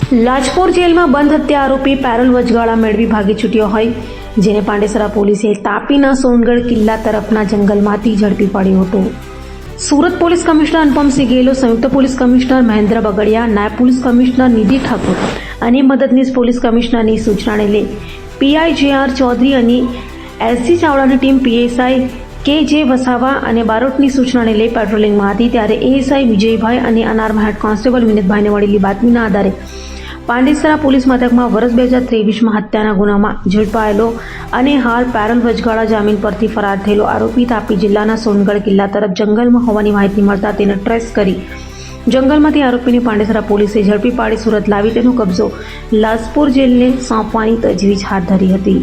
લાજપોર જેલમાં બંધ હત્યા આરોપી પેરોલ વચગાળા મેળવી ભાગી છૂટ્યો હોય, જેને પાંડેસરા પોલીસે તાપીના સોનગઢ કિલ્લા તરફના જંગલમાંથી ઝડપી પાડ્યો હતો. સુરત પોલીસ કમિશનર અનુપમસિંહ ગેહલોત, સંયુક્ત પોલીસ કમિશનર મહેન્દ્ર બગડિયા, નાયબ પોલીસ કમિશનર નિધિ ઠાકોર અને મદદનીશ પોલીસ કમિશનરની સૂચનાને લઈ પીઆઈ જે.આર. ચૌધરી અને એસજી ચાવડાની ટીમ પીએસઆઈ કે.જે. વસાવા અને બારોટની સૂચનાને લઈ પેટ્રોલિંગમાં હતી. ત્યારે એએસઆઈ વિજયભાઈ અને અનારમાં હેડ કોન્સ્ટેબલ વિનોદભાઈને મળેલી બાતમીના આધારે પાંડેસરા પોલીસ મથકમાં વર્ષ 2023માં હત્યાના ગુનામાં ઝડપાયેલો અને હાલ પેરોલ વચગાળા જામીન પરથી ફરાર થયેલો આરોપી તાપી જિલ્લાના સોનગઢ કિલ્લા તરફ જંગલમાં હોવાની માહિતી મળતા તેને ટ્રેસ કરી જંગલમાંથી આરોપીને પાંડેસરા પોલીસે ઝડપી પાડી સુરત લાવી તેનો કબજો લાજપોર જેલને સોંપવાની તજવીજ હાથ ધરી હતી.